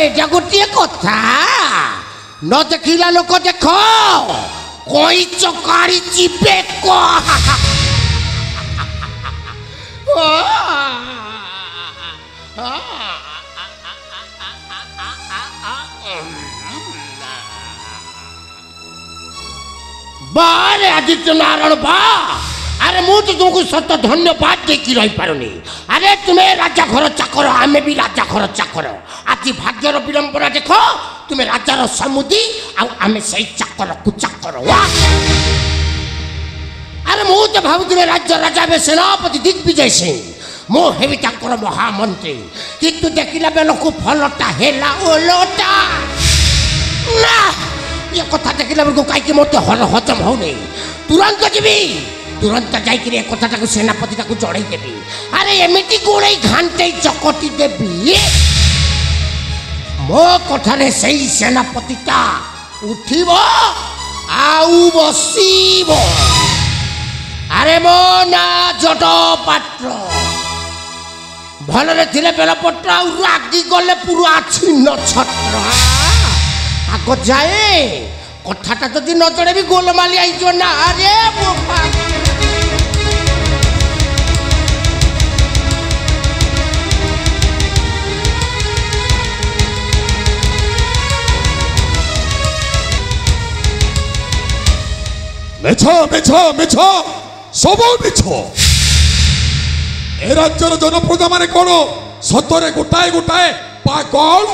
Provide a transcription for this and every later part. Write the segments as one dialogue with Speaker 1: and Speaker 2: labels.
Speaker 1: एटा गोटे कथा न देखिला लोक देख कोई चकारी चिपे को बारे आदित्य नारायण बा अरे मु तो तुमको सत धन्यवाद देखी रही पारुनी अरे तुम्हें राजा घर चाकर आमे भी राजा घर चाकर आज भाग्यर विलंबना देख तुम्हें राजार समुदी आमे से चाकर को चाकर अरे मु तो भावुली राज्य राजा में सेनापति दिग्विजय सिंह मो हेबी ताकर महामंत्री किंतु देखिला बेलकु फलटा हेला ओलटा ना ये कथा देखिला बेलकु काई मत हजम हो नहीं तुरंत जीवी तुरंत जाइए कथा सेनापति चढ़ई देवी अरे एमती गोड़े घाटे चकटी देवी मो कथारे से सेनापतिटा उठिब आउ बसिब अरे मो ना जट पात्र भलरे थिले बेलपत्र आ रागी गले पूरा छिन्न छत्र आग जाए कथाटा जदि न जड़े भी गोलमाली आई ना अरे बोपा
Speaker 2: मेछ मेछ मेछ सब मिछ ए राज्यर जनप्रजा माने कौन सतरे गोटाए गोटाए पागल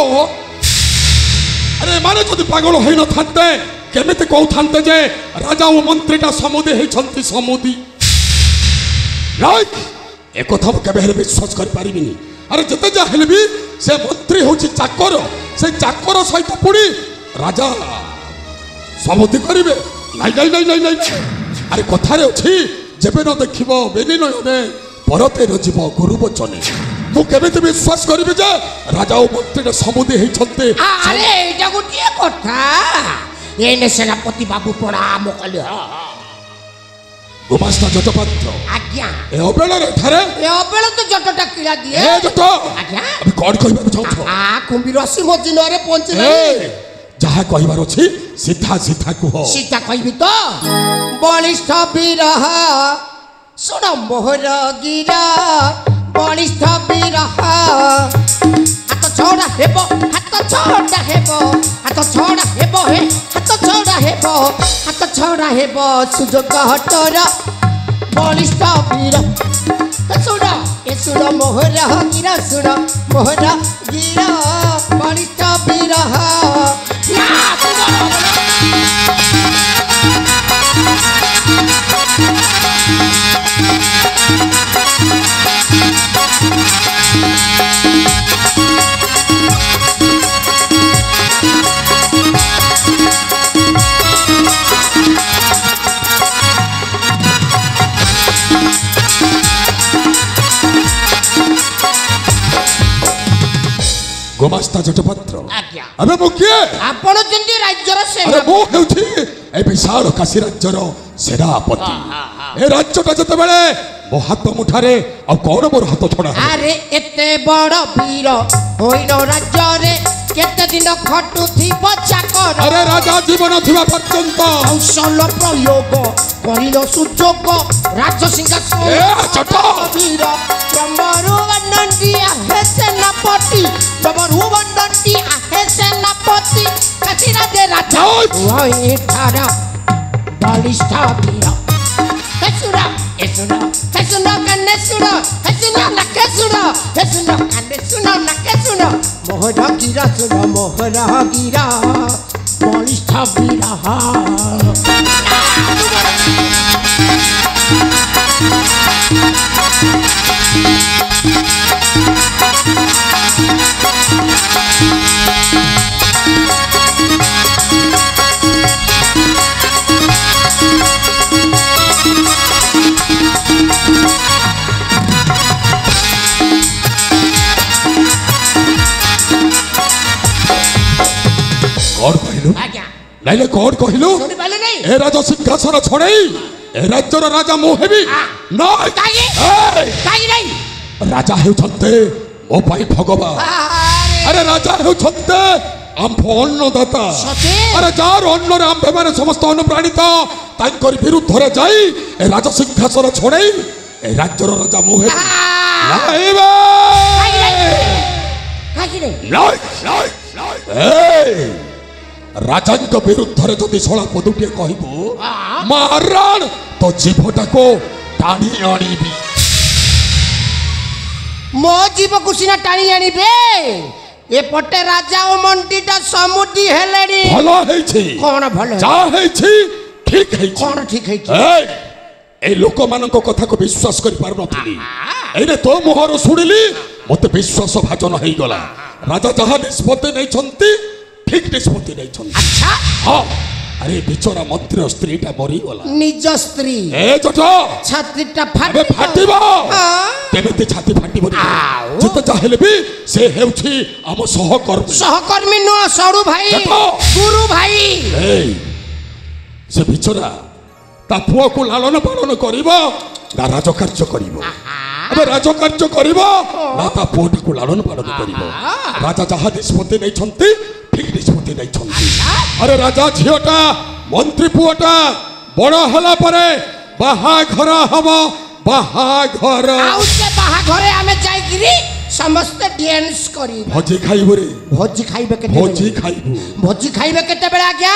Speaker 2: अरे माने जदि पागल होई न थांते केमिति कहू थांते जे राजा और मंत्रीटा समुदी हेछंती समुदी राइट ए कथा केबे हेले विश्वास कर पारिबिनी अरे जते जा हेले भी से मंत्री होची चाकर से चाकर सहित पुडी राजा समुदी करिवे नहीं नहीं नहीं नहीं नहीं अरे कथारे अच्छी जेबे न देखिबो बेनी नयने परते न जीव गुरु बचने मु केबे विश्वास करिबे जे राजा ओ मंत्री समुदी हेइ छते
Speaker 1: अरे एटा गोटे कथा एने सेनापति बाबू प्रणाम कले
Speaker 2: गुमास्ता जटपात्र
Speaker 1: आज्ञा
Speaker 2: ए अबेला रे थारे
Speaker 1: ए अबेला तो जटटा किला दिए
Speaker 2: ए जट
Speaker 1: आज्ञा
Speaker 2: अबे कोन कहबे चाहछो
Speaker 1: आ कुंभीरसी मजिनरे पहुंचले
Speaker 2: जहा कहबार अछि सीधा सीधा कुह
Speaker 1: सीधा कहबी तो बलिष्ठ विरह सुन मोहर गिरा बलिष्ठ विरह हाथ छोड़ा हेबो हाथ छोड़ा हेबो हाथ छोड़ा हेबो हे हाथ छोड़ा हेबो हाथ छोड़ा हेबो सुजोग हटर बलिष्ठ विरह सुन ए सुन मोहर गिरा सुन मोहर गिरा बलिष्ठ विरह
Speaker 2: गोमास्ता जटपात्र
Speaker 1: आज्ञा
Speaker 2: अबे मु किए
Speaker 1: आपण जंदी राज्यर से
Speaker 2: अरे मु हेउथि ए विशाल काशी राज्यर सेनापति ए राज्यटा जते बेले मो हाथ मुठारे आ कोन मोर हाथ छोड़ा
Speaker 1: अरे एते बड़ वीर होइनो राज्य रे केते दिन खटु थी चाकर
Speaker 2: अरे राजा जीवन थिबा पर्यंत
Speaker 1: कौशल प्रयोग करिनो सुजोग राज्य सिंहासन
Speaker 2: ए चट
Speaker 1: वीर ब्रह्मरु वंदनती आहे सेनापति ब्रह्मरु वंदनती आहे सेनापति कथिरा दे राजा ओई थारा बलिष्ठ वीर हेसुरा हेसुरा हेसुरा कन्ने सुरा हेसुरा नके सुरा हेसुरा कन्ने सुना नके सुना मोहरा गिरा सुना मोहरा गिरा बलिष्ठ वीर
Speaker 2: कौन कहलु नाइले कौन कहलु
Speaker 1: सुनि पाले नहीं
Speaker 2: ए राजा सिंहासन छोड़ई ए राज्यर राजा मु हेबी नहीं
Speaker 1: काई नहीं
Speaker 2: राजा हेउछन्ते मो पाई भगवान
Speaker 1: अरे
Speaker 2: अरे राजा होते आंभ अन्नदाता
Speaker 1: सते?
Speaker 2: अरे जार अन्नरे आंभे माने समस्त अनुप्राणित तांकर विरुद्ध रे जाई ए राजा सिंहासन छोड़े ए राज्यर राजा मुहे लाइबा राजा विरुद्ध रे जदि शला पदुटे कहबो मारान तो जीवटा को टाणी आनिबी
Speaker 1: मो जीव को सिना टाणी आनिबे एपटे राजा ओ मंत्रीटा समुदी हेलेनी
Speaker 2: भलो हेछि
Speaker 1: कोन भलो
Speaker 2: जा हेछि ठीक हेछि
Speaker 1: कोन ठीक हेछि
Speaker 2: ए लोक मानक कथा को विश्वास कर पार नथिली एने तो मोहर सुनिली मते विश्वास भाजन हेई गला राजा जहा निष्पत्ति नै छंती ठीक निष्पत्ति नै छंती
Speaker 1: अच्छा
Speaker 2: हां अरे बिचरा मंत्री स्त्रीटा मरी गला
Speaker 1: निज स्त्री
Speaker 2: ए जटा
Speaker 1: छातीटा
Speaker 2: अबे फाटिबो केमिति छाती फाटिबो जित चाहेले भी से हेउछि हम सहकर्मी
Speaker 1: नो सरू भाई गुरु भाई
Speaker 2: ए से बिचरा ता पुआ को लालन पालन करिबो ना राजकार्य करिबो अबे राजकार्य करिबो ना ता पुआ को लालन पालन करिबो राजा जहा निष्पत्ति नै छंती ठीक निष्पत्ति नै छंती अरे राजा झियोटा मंत्री पुओटा बड़ हला परे बाहाघर हबो बाहाघर
Speaker 1: आउ से बाहाघरे आमे जाई गिरी समस्त डांस करी
Speaker 2: भोजी खाइबो रे
Speaker 1: भोजी खाइबे केते
Speaker 2: भोजी खाइबो
Speaker 1: भोजी खाइबे केते बेला आज्ञा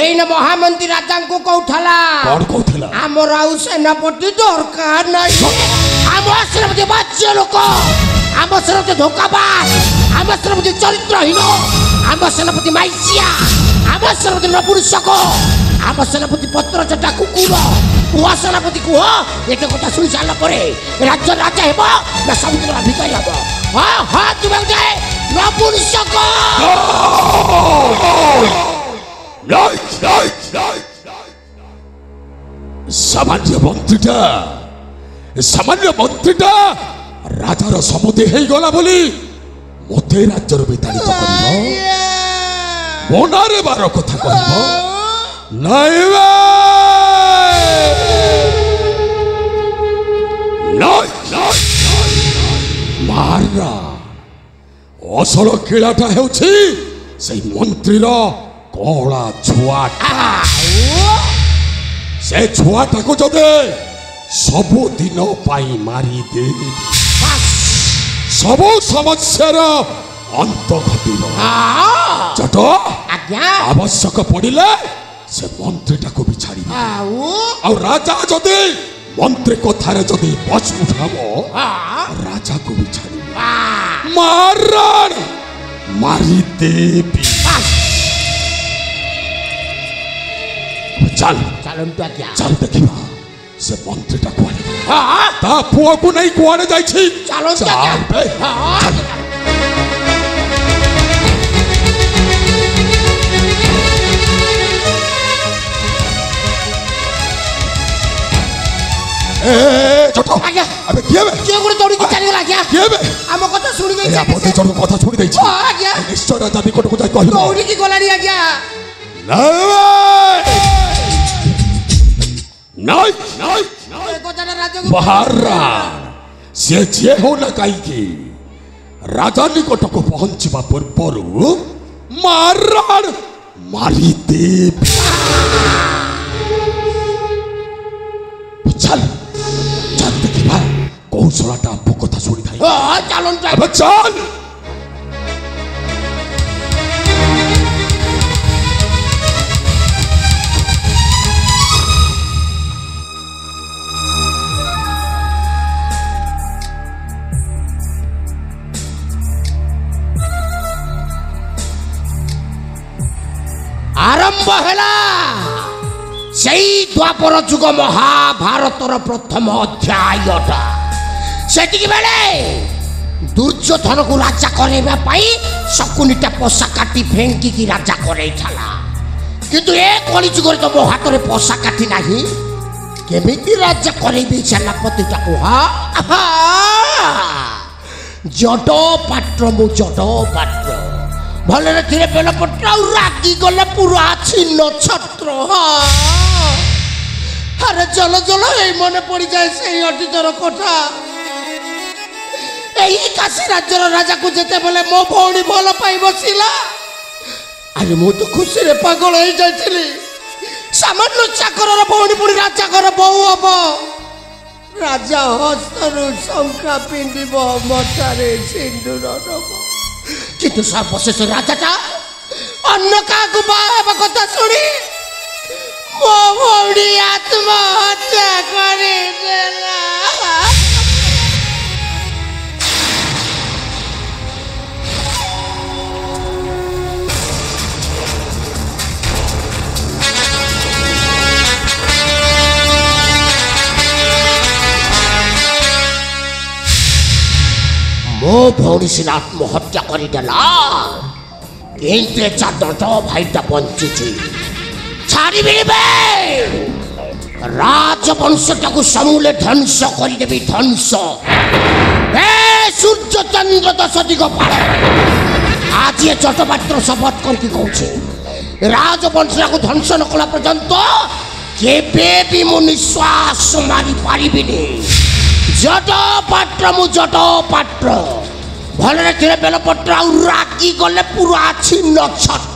Speaker 1: एई न महामंत्री राजा को कहथला
Speaker 2: कोन कहथला
Speaker 1: हमर आउ सेनापति दरकार नै हमर सेनापति बाच्य लोक हमर सेनापति धोखाबाज हमर सेनापति चरित्रहीन हमर सेनापति माइसिया हमर सेनापति नपुरुषक हमर सेनापति पत्र चटा कुकुर पुआ सेनापति कुह एते कथा सुनि साला परे राज्य राजा हेबो ना समुद्र भितर हेबो हां हां तुमे उठे नपुरुषक
Speaker 2: सामान्य मंत्रीटा राजार समुदे हेई गला बोली मते राज्यर विताड़ित करिबो मोनारे बार कथा कहिबो नाइबा मारा असल खेलाटा हेउछि से मंत्रीर कला छुआटा से छुआटा को जदे सबु दिन पाई मारी दे सब समस्यार अंत घटिब जट
Speaker 1: आज्ञा
Speaker 2: आवश्यक पड़िले से मंत्रीटा को भी छाड़ी और राजा जदि मंत्री कथारे जदि बच उठाबो राजा को भी छाड़ी मारन मारी देबी चल चल देखिबा से मंत्रीटा कुआडे ता पुआ को नहीं कुआडे जाई छी
Speaker 1: चलो
Speaker 2: चल बे ए छोटो
Speaker 1: आज्ञा
Speaker 2: अबे किए बे
Speaker 1: के गुड़ दौड़ी के चली गला आज्ञा
Speaker 2: किए बे
Speaker 1: हम कथा सुनि गई
Speaker 2: ए आपते छोटो कथा छोड़ी दै छी
Speaker 1: आज्ञा
Speaker 2: निश्चय राजा निकट को जाई कहबो
Speaker 1: दौड़ी की गलानी आज्ञा
Speaker 2: नहीं
Speaker 1: कथा राजा को
Speaker 2: बहारा से जे हो ना काई की राजा निकट को पहुंचबा पूर्वरु मारन मारी देब चल चल देखिबा कौशलाटा आपको कथा सुनी थाई
Speaker 1: चलन
Speaker 2: अब चल
Speaker 1: आरंभ हैला सेई द्वापर जुग महाभारतर प्रथम अध्यायटा सेटिक बेले दुर्योधन को राजा करेबा पाई शकुनीटा पोषा काटी फेंकी की राजा करई थाला किंतु ए कली जुगर तो मो हाथ रे पोषा काटी नाही केमिति राजा करेबी सेनापतिटा को जड पात्र मु जड पात्र भले थिरे बेलपट्टा रागी गले पूरा छिन्न छत्र अरे जल जल ए मने पड़ी जाए से अतीतर कथा यही काशी राज्य राजा को जिते बेले मो भौणी भल पाई बसिला अरे मु तो खुशी रे पागल हो जाइली सामान्य चाकर भौणी पुणी राजा घर बहु हम राजा हस्तरु शंखा पिंधिब मथारे सिंदूर नब किंतु सर्वशेष राजाटा अन्न क्या बाबा कथा शुणी मो भौणी आत्महत्या करदेला मो भौणी सिना आत्महत्या करदेला किंतु चादट भाईटा बंचुची छाड़ी राजवंशटा को समूले ध्वंस करदेवी ध्वंस सूर्य चंद्र दश दिग पार आज ये चटपात्र शपथ करके कौचे राजवंशटा को ध्वंस न कला पर्यंत केबे भी मु निश्वास मारी पारिबिनी जट पात्र मु जट पात्र भलरे थिले बेलपत्र आ रागी गले पूरा छिन्न छत्र